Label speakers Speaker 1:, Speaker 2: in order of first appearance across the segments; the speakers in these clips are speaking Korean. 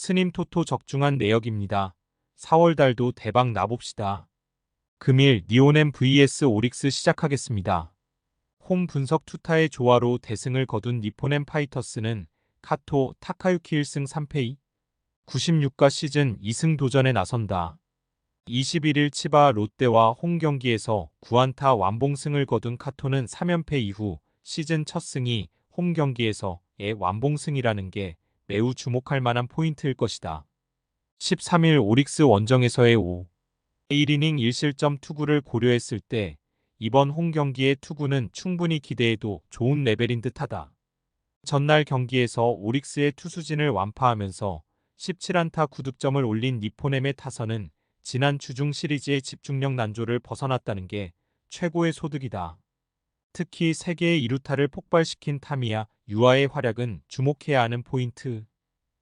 Speaker 1: 스님 토토 적중한 내역입니다. 4월 달도 대박 나봅시다. 금일 니오넴 vs 오릭스 시작하겠습니다. 홈 분석 투타의 조화로 대승을 거둔 니포넴 파이터스는 카토 타카유키 1승 3패 96가 시즌 2승 도전에 나선다. 21일 치바 롯데와 홈 경기에서 9안타 완봉승을 거둔 카토는 3연패 이후 시즌 첫 승이 홈 경기에서의 완봉승이라는 게 매우 주목할 만한 포인트일 것이다. 13일 오릭스 원정에서의 1이닝 1실점 투구를 고려했을 때 이번 홈 경기의 투구는 충분히 기대해도 좋은 레벨인 듯하다. 전날 경기에서 오릭스의 투수진을 완파하면서 17안타 9득점을 올린 니포넴의 타선은 지난 주중 시리즈의 집중력 난조를 벗어났다는 게 최고의 소득이다. 특히 3개의 2루타를 폭발시킨 타미야 유아의 활약은 주목해야 하는 포인트.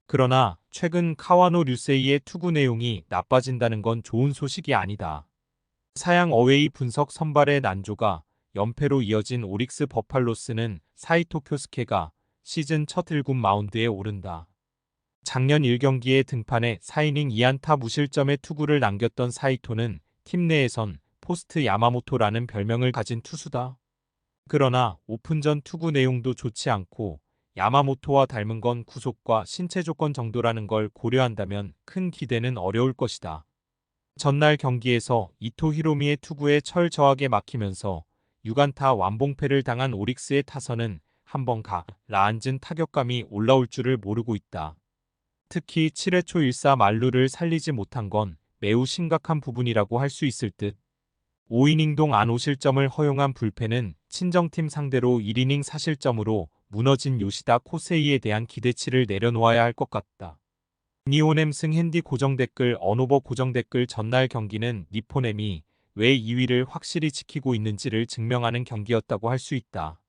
Speaker 1: 그러나 최근 카와노 류세이의 투구 내용이 나빠진다는 건 좋은 소식이 아니다. 사양 어웨이 분석 선발의 난조가 연패로 이어진 오릭스 버팔로스는 사이토 쿄스케가 시즌 첫 1군 마운드에 오른다. 작년 1경기에 등판해 4이닝 2안타 무실점의 투구를 남겼던 사이토는 팀 내에선 포스트 야마모토라는 별명을 가진 투수다. 그러나 오픈전 투구 내용도 좋지 않고 야마모토와 닮은 건 구속과 신체 조건 정도라는 걸 고려한다면 큰 기대는 어려울 것이다. 전날 경기에서 이토 히로미의 투구에 철저하게 막히면서 6안타 완봉패를 당한 오릭스의 타선은 한번 가라앉은 타격감이 올라올 줄을 모르고 있다. 특히 7회 초 1사 만루를 살리지 못한 건 매우 심각한 부분이라고 할 수 있을 듯. 5이닝 동안 5실점을 허용한 불펜은 친정팀 상대로 1이닝 4실점으로 무너진 요시다 코세이에 대한 기대치를 내려놓아야 할 것 같다. 니오넴 승 핸디 고정 댓글 언오버 고정 댓글 전날 경기는 니포넴이 왜 2위를 확실히 지키고 있는지를 증명하는 경기였다고 할 수 있다.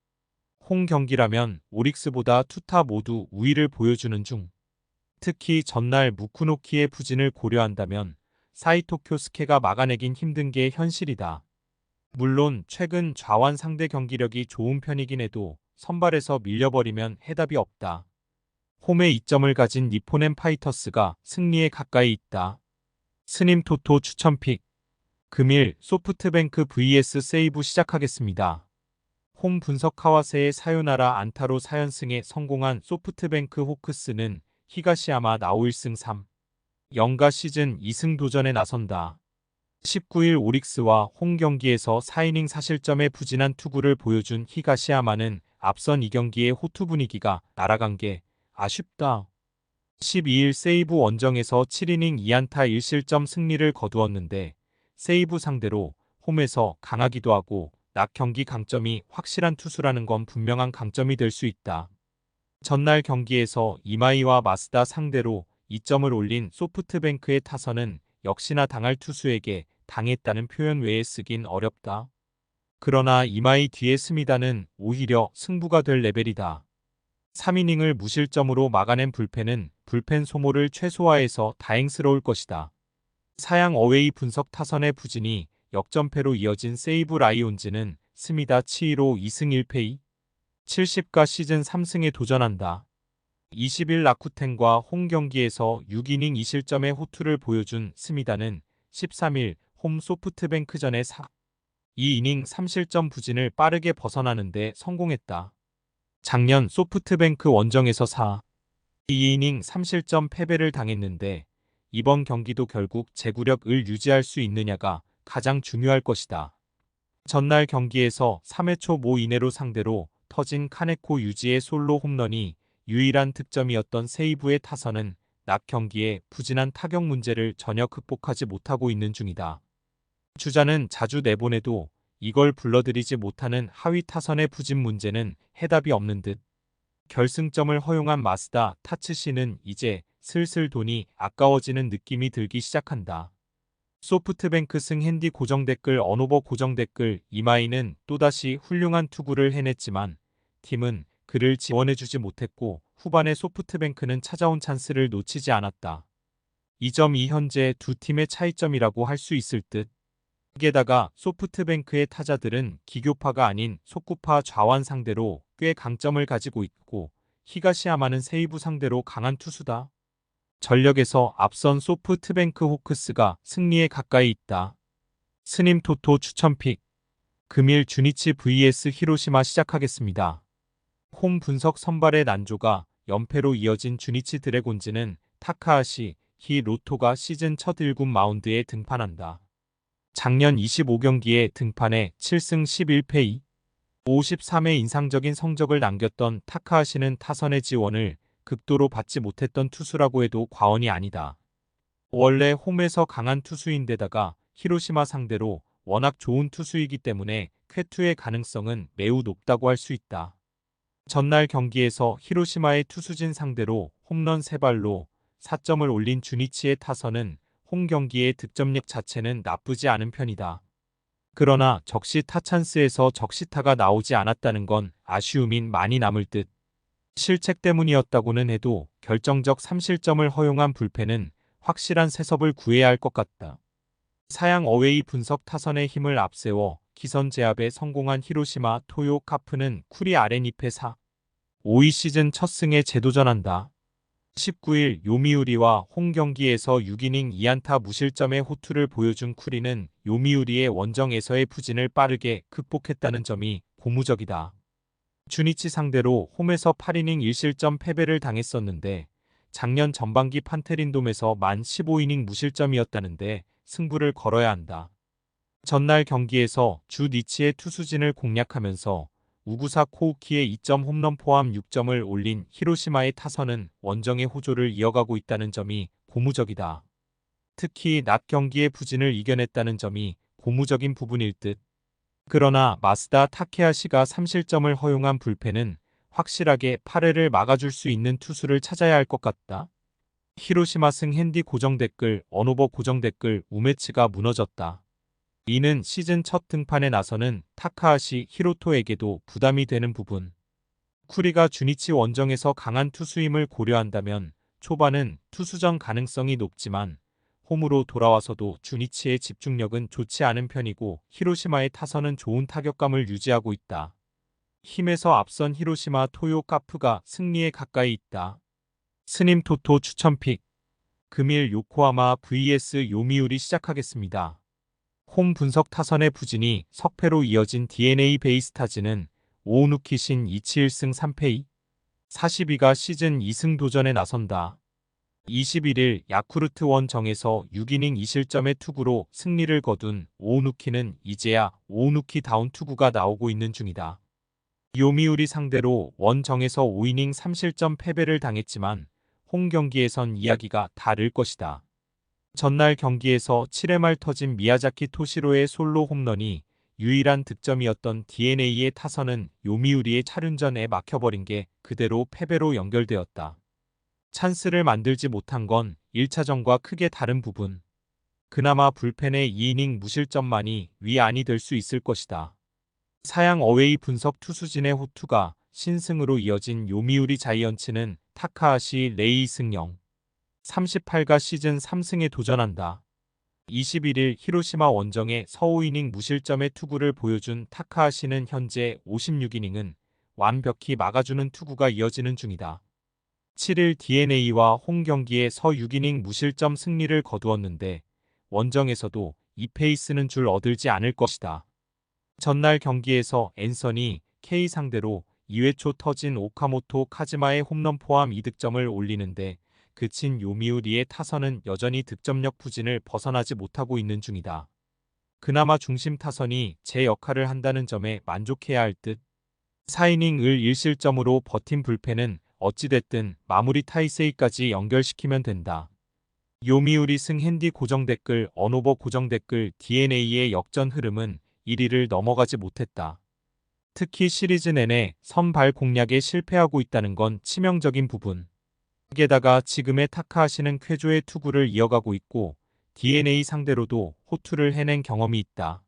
Speaker 1: 홈 경기라면 오릭스보다 투타 모두 우위를 보여주는 중. 특히 전날 무쿠노키의 부진을 고려한다면 사이토 쿄스케가 막아내긴 힘든 게 현실이다. 물론 최근 좌완 상대 경기력이 좋은 편이긴 해도 선발에서 밀려버리면 해답이 없다. 홈에 이점을 가진 니포넴 파이터스가 승리에 가까이 있다. 스님 토토 추천픽. 금일 소프트뱅크 vs 세이브 시작하겠습니다. 홈 분석 카와세의 사요나라 안타로 4연승에 성공한 소프트뱅크 호크스는 히가시야마 나오 1승 3. 0가 시즌 2승 도전에 나선다. 19일 오릭스와 홈 경기에서 4이닝 4실점의 부진한 투구를 보여준 히가시야마는 앞선 2경기의 호투 분위기가 날아간 게 아쉽다. 12일 세이브 원정에서 7이닝 2안타 1실점 승리를 거두었는데 세이브 상대로 홈에서 강하기도 하고 낮 경기 강점이 확실한 투수라는 건 분명한 강점이 될 수 있다. 전날 경기에서 이마이와 마스다 상대로 2점을 올린 소프트뱅크의 타선은 역시나 당할 투수에게 당했다는 표현 외에 쓰긴 어렵다. 그러나 이마이 뒤에 스미다는 오히려 승부가 될 레벨이다. 3이닝을 무실점으로 막아낸 불펜은 불펜 소모를 최소화해서 다행스러울 것이다. 사양 어웨이 분석 타선의 부진이 역전패로 이어진 세이브 라이온즈는 스미다 치히로 2승 1패 70가 시즌 3승에 도전한다. 20일 라쿠텐과 홈 경기에서 6이닝 2실점의 호투를 보여준 스미다는 13일 홈 소프트뱅크전에 2이닝 3실점 부진을 빠르게 벗어나는데 성공했다. 작년 소프트뱅크 원정에서 2이닝 3실점 패배를 당했는데 이번 경기도 결국 제구력을 유지할 수 있느냐가 가장 중요할 것이다. 전날 경기에서 3회 초 모 이내로 상대로 터진 카네코 유지의 솔로 홈런이 유일한 득점이었던 세이브의 타선은 낮 경기에 부진한 타격 문제를 전혀 극복하지 못하고 있는 중이다. 주자는 자주 내보내도 이걸 불러들이지 못하는 하위 타선의 부진 문제는 해답이 없는 듯. 결승점을 허용한 마스다 타츠시는 이제 슬슬 돈이 아까워지는 느낌이 들기 시작한다. 소프트뱅크 승 핸디 고정 댓글 언오버 고정 댓글 이마이는 또다시 훌륭한 투구를 해냈지만 팀은 그를 지원해주지 못했고 후반에 소프트뱅크는 찾아온 찬스를 놓치지 않았다. 이 점이 현재 두 팀의 차이점이라고 할 수 있을 듯. 게다가 소프트뱅크의 타자들은 기교파가 아닌 속구파 좌완 상대로 꽤 강점을 가지고 있고 히가시야마는 세이브 상대로 강한 투수다. 전력에서 앞선 소프트뱅크 호크스가 승리에 가까이 있다. 스님 토토 추천픽. 금일 주니치 vs 히로시마 시작하겠습니다. 홈 분석 선발의 난조가 연패로 이어진 주니치 드래곤즈는 타카하시, 히로토가 시즌 첫 1군 마운드에 등판한다. 작년 25경기에 등판해 7승 11패 53의 인상적인 성적을 남겼던 타카하시는 타선의 지원을 극도로 받지 못했던 투수라고 해도 과언이 아니다. 원래 홈에서 강한 투수인데다가 히로시마 상대로 워낙 좋은 투수이기 때문에 쾌투의 가능성은 매우 높다고 할 수 있다. 전날 경기에서 히로시마의 투수진 상대로 홈런 3발로 4점을 올린 주니치의 타선은 홈 경기의 득점력 자체는 나쁘지 않은 편이다. 그러나 적시 타찬스에서 적시타가 나오지 않았다는 건 아쉬움인 많이 남을 듯. 실책 때문이었다고는 해도 결정적 3실점을 허용한 불펜은 확실한 세섭을 구해야 할 것 같다. 사양 어웨이 분석 타선의 힘을 앞세워 기선 제압에 성공한 히로시마 토요 카프는 쿠리 아랫잎에 5위 시즌 첫 승에 재도전한다. 19일 요미우리와 홈 경기에서 6이닝 2안타 무실점의 호투를 보여준 쿠리는 요미우리의 원정에서의 부진을 빠르게 극복했다는 점이 고무적이다. 주니치 상대로 홈에서 8이닝 1실점 패배를 당했었는데 작년 전반기 판테린돔에서 만 15이닝 무실점이었다는데 승부를 걸어야 한다. 전날 경기에서 주 니치의 투수진을 공략하면서 우구사 코우키의 2점 홈런 포함 6점을 올린 히로시마의 타선은 원정의 호조를 이어가고 있다는 점이 고무적이다. 특히 낮 경기의 부진을 이겨냈다는 점이 고무적인 부분일 듯. 그러나 마스다 타케하시가 3실점을 허용한 불펜은 확실하게 8회를 막아줄 수 있는 투수를 찾아야 할 것 같다. 히로시마 승 핸디 고정 댓글, 언오버 고정 댓글, 우메츠가 무너졌다. 이는 시즌 첫 등판에 나서는 타카하시 히로토에게도 부담이 되는 부분. 쿠리가 주니치 원정에서 강한 투수임을 고려한다면 초반은 투수전 가능성이 높지만 홈으로 돌아와서도 주니치의 집중력은 좋지 않은 편이고 히로시마의 타선은 좋은 타격감을 유지하고 있다. 힘에서 앞선 히로시마 토요 카프가 승리에 가까이 있다. 스님 토토 추천픽. 금일 요코하마 vs 요미우리 시작하겠습니다. 홈 분석 타선의 부진이 석패로 이어진 DNA 베이스타즈는 오우누키 신 2치 1승 3패 42가 시즌 2승 도전에 나선다. 21일 야쿠르트 원정에서 6이닝 2실점의 투구로 승리를 거둔 오우누키는 이제야 오우누키 다운 투구가 나오고 있는 중이다. 요미우리 상대로 원정에서 5이닝 3실점 패배를 당했지만 홈 경기에선 이야기가 다를 것이다. 전날 경기에서 7회 말 터진 미야자키 토시로의 솔로 홈런이 유일한 득점이었던 DNA의 타선은 요미우리의 차륜전에 막혀버린 게 그대로 패배로 연결되었다. 찬스를 만들지 못한 건 1차전과 크게 다른 부분. 그나마 불펜의 2이닝 무실점만이 위안이 될 수 있을 것이다. 사양 어웨이 분석 투수진의 호투가 신승으로 이어진 요미우리 자이언츠는 타카하시 레이 승영 38가 시즌 3승에 도전한다. 21일 히로시마 원정의 서우이닝 무실점의 투구를 보여준 타카하시는 현재 56이닝은 완벽히 막아주는 투구가 이어지는 중이다. 7일 DNA와 홈 경기에 서 6이닝 무실점 승리를 거두었는데 원정에서도 이 페이스는 줄 얻을지 않을 것이다. 전날 경기에서 앤서니 K 상대로 2회 초 터진 오카모토 카즈마의 홈런 포함 2득점을 올리는데 그친 요미우리의 타선은 여전히 득점력 부진을 벗어나지 못하고 있는 중이다. 그나마 중심 타선이 제 역할을 한다는 점에 만족해야 할 듯. 4이닝 을 1실점으로 버틴 불펜은 어찌됐든 마무리 타이세이까지 연결시키면 된다. 요미우리 승 핸디 고정 댓글, 언오버 고정 댓글, DNA의 역전 흐름은 1위를 넘어가지 못했다. 특히 시리즈 내내 선발 공략에 실패하고 있다는 건 치명적인 부분. 게다가 지금의 타카하시는 쾌조의 투구를 이어가고 있고 DNA 상대로도 호투를 해낸 경험이 있다.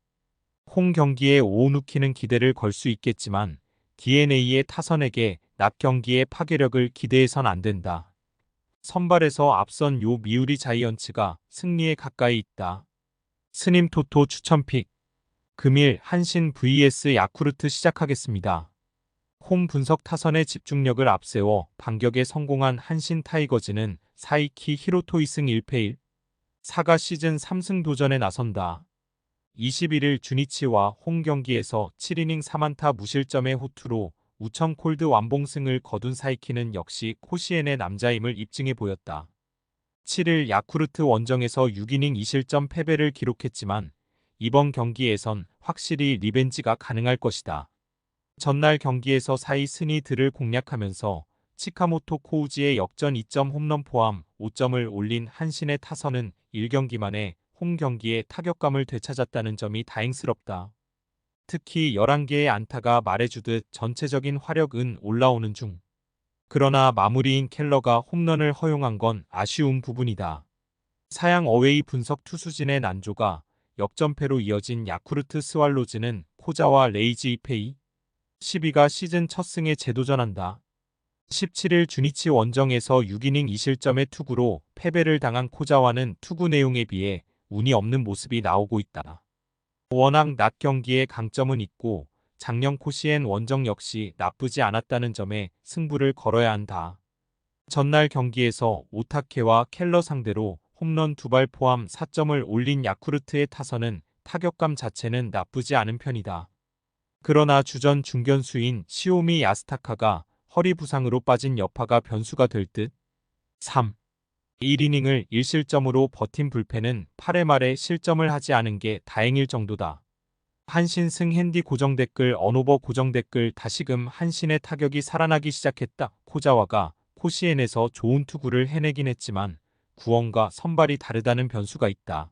Speaker 1: 홈 경기에 오우누키는 기대를 걸 수 있겠지만 DNA의 타선에게 낮 경기의 파괴력을 기대해선 안 된다. 선발에서 앞선 요 미우리 자이언츠가 승리에 가까이 있다. 스님 토토 추천픽. 금일 한신 vs 야쿠르트 시작하겠습니다. 홈 분석 타선의 집중력을 앞세워 반격에 성공한 한신 타이거즈는 4위키 히로토 2승 1패 1, 4가 시즌 3승 도전에 나선다. 21일 주니치와 홈 경기에서 7이닝 4안타 무실점의 호투로 우천 콜드 완봉승을 거둔 사이키는 역시 코시엔의 남자임을 입증해 보였다. 7일 야쿠르트 원정에서 6이닝 2실점 패배를 기록했지만 이번 경기에선 확실히 리벤지가 가능할 것이다. 전날 경기에서 4위 스니드를 공략하면서 치카모토 코우지의 역전 2점 홈런 포함 5점을 올린 한신의 타선은 1경기 만에 홈 경기에 타격감을 되찾았다는 점이 다행스럽다. 특히 11개의 안타가 말해주듯 전체적인 화력은 올라오는 중. 그러나 마무리인 켈러가 홈런을 허용한 건 아쉬운 부분이다. 사양 어웨이 분석 투수진의 난조가 역전패로 이어진 야쿠르트 스왈로즈는 코자와 레이지 2패 12가 시즌 첫 승에 재도전한다. 17일 주니치 원정에서 6이닝 2실점의 투구로 패배를 당한 코자와는 투구 내용에 비해 운이 없는 모습이 나오고 있다. 워낙 낮 경기에 강점은 있고 작년 코시엔 원정 역시 나쁘지 않았다는 점에 승부를 걸어야 한다. 전날 경기에서 오타케와 켈러 상대로 홈런 2발 포함 4점을 올린 야쿠르트의 타선은 타격감 자체는 나쁘지 않은 편이다. 그러나 주전 중견수인 시오미 야스타카가 허리 부상으로 빠진 여파가 변수가 될 듯. 3. 1이닝을 1실점으로 버틴 불펜은 8회 말에 실점을 하지 않은 게 다행일 정도다. 한신승 핸디 고정댓글 언오버 고정댓글 다시금 한신의 타격이 살아나기 시작했다. 코자와가 코시엔에서 좋은 투구를 해내긴 했지만 구원과 선발이 다르다는 변수가 있다.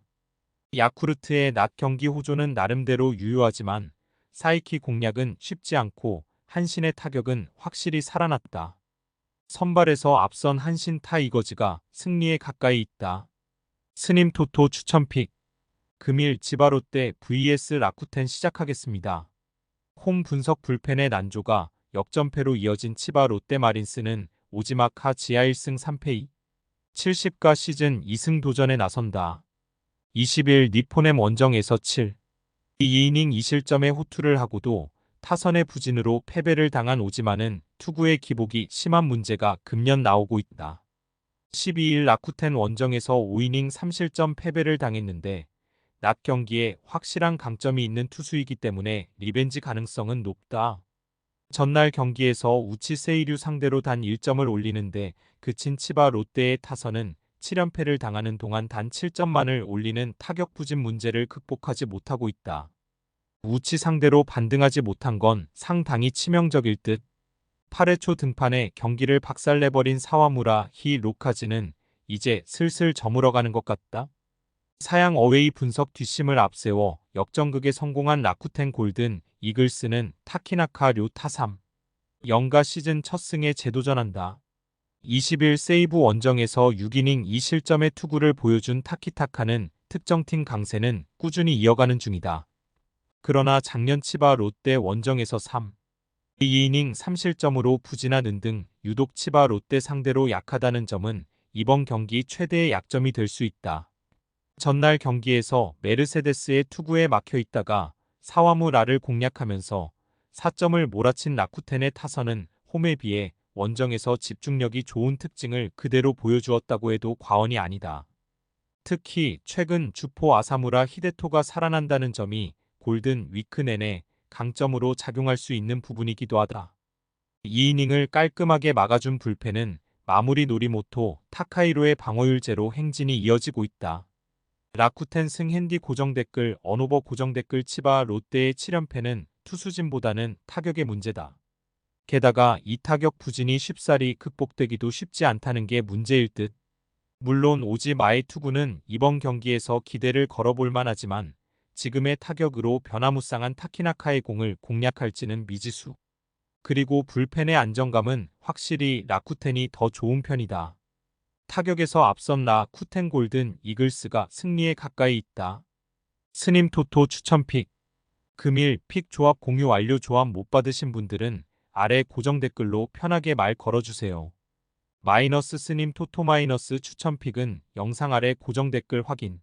Speaker 1: 야쿠르트의 낮 경기 호조는 나름대로 유효하지만 사이키 공략은 쉽지 않고 한신의 타격은 확실히 살아났다. 선발에서 앞선 한신 타이거즈가 승리에 가까이 있다. 스님 토토 추천픽. 금일 지바롯데 vs 라쿠텐 시작하겠습니다. 홈 분석 불펜의 난조가 역전패로 이어진 치바 롯데마린스는 오지마카 지하 1승 3패 2, 70가 시즌 2승 도전에 나선다. 20일 니포넴 원정에서 7, 2이닝 2실점의 호투를 하고도 타선의 부진으로 패배를 당한 오지마는 투구의 기복이 심한 문제가 금년 나오고 있다. 12일 라쿠텐 원정에서 5이닝 3실점 패배를 당했는데 낮 경기에 확실한 강점이 있는 투수이기 때문에 리벤지 가능성은 높다. 전날 경기에서 우치 세이류 상대로 단 1점을 올리는데 그친 치바 롯데의 타선은 7연패를 당하는 동안 단 7점만을 올리는 타격 부진 문제를 극복하지 못하고 있다. 우치 상대로 반등하지 못한 건 상당히 치명적일 듯. 8회 초 등판에 경기를 박살내버린 사와무라 히로카즈는 이제 슬슬 저물어가는 것 같다. 사양 어웨이 분석 뒷심을 앞세워 역전극에 성공한 라쿠텐 골든 이글스는 타키나카 료 타삼 0가 시즌 첫 승에 재도전한다. 20일 세이브 원정에서 6이닝 2실점의 투구를 보여준 타키타카는 특정팀 강세는 꾸준히 이어가는 중이다. 그러나 작년 치바 롯데 원정에서 3, 2이닝 3실점으로 부진하는 등 유독 치바 롯데 상대로 약하다는 점은 이번 경기 최대의 약점이 될 수 있다. 전날 경기에서 메르세데스의 투구에 막혀 있다가 사와무라를 공략하면서 4점을 몰아친 라쿠텐의 타선은 홈에 비해 원정에서 집중력이 좋은 특징을 그대로 보여주었다고 해도 과언이 아니다. 특히 최근 주포 아사무라 히데토가 살아난다는 점이 골든 위크 내내 강점으로 작용할 수 있는 부분이기도 하다. 2이닝을 깔끔하게 막아준 불펜은 마무리 노리모토 타카이로의 방어율제로 행진이 이어지고 있다. 라쿠텐 승 핸디 고정댓글 언오버 고정댓글 치바 롯데의 7연패는 투수진보다는 타격의 문제다. 게다가 이 타격 부진이 쉽사리 극복되기도 쉽지 않다는 게 문제일 듯. 물론 오지마의 투구는 이번 경기에서 기대를 걸어볼 만하지만 지금의 타격으로 변화무쌍한 타키나카의 공을 공략할지는 미지수. 그리고 불펜의 안정감은 확실히 라쿠텐이 더 좋은 편이다. 타격에서 앞선 라쿠텐 골든 이글스가 승리에 가까이 있다. 스님 토토 추천픽. 금일 픽 조합 공유 완료. 조합 못 받으신 분들은 아래 고정 댓글로 편하게 말 걸어주세요. 마이너스 스님 토토 마이너스 추천픽은 영상 아래 고정 댓글 확인.